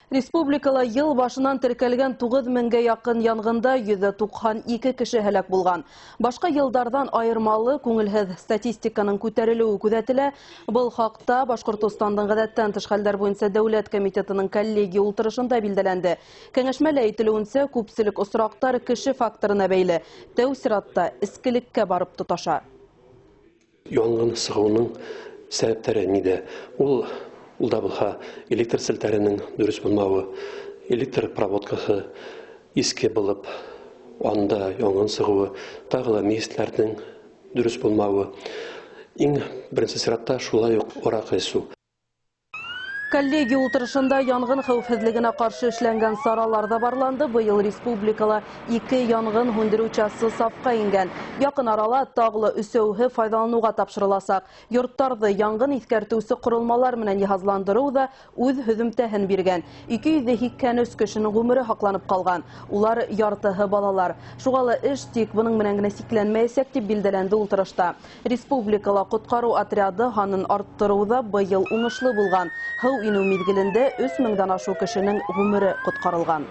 Республикала ел башынан теркәлгән 9000-гә якын янгында 192 кеше һәлак булган. Башка елдардан айырмалы күңелһеҙ статистиканың күтәрелеүе күзәтелә. Был хакта Башкортостандың гадәттән тыш хәлләр буенча дәүләт комитетының коллегия ултырышында билдәләнде. Кәңәшмәдә әйтелүенчә, күпселек осрактар кеше факторына бәйле. Тәү сиратта эскелеккә барып тоташа. Янгын сыгуның сәбәпләре нидә? Ул да булса электр селтәренең дөрес булмавы, электр проводкасы иске булып, анда янгын сыгуы, тагы мейесләрнең дөрес булмавы. Иң беренче сиратта шулай ук аракы эчү. Коллегия ултырышында янгын хәүефһеҙлегенә каршы эшләнгән саралар да барланды. Быел республикала 2 янгын һүндереүчесе сафка ингән. Якын арала тагы 3-үһе файдалануга тапшырыласак. Йорттарҙы янгын иҫкәртеүсе ҡоролмалар менән йыһазландырыу да үҙ һөҙөмтәһен биргән. 283 кешенең ғүмере һаҡланып ҡалған. Улар яртыһы балалар. Шуға ла эш тик бының менән генә сикләнмәйәсәк дип билдәләнде ултырышта. Республикала ҡотҡарыу отряды һанын арттырыуҙа быйыл уңышлы булған. Инеү миҙгелендә 3000-дан ашу кешенең ғүмере ҡотҡарылған.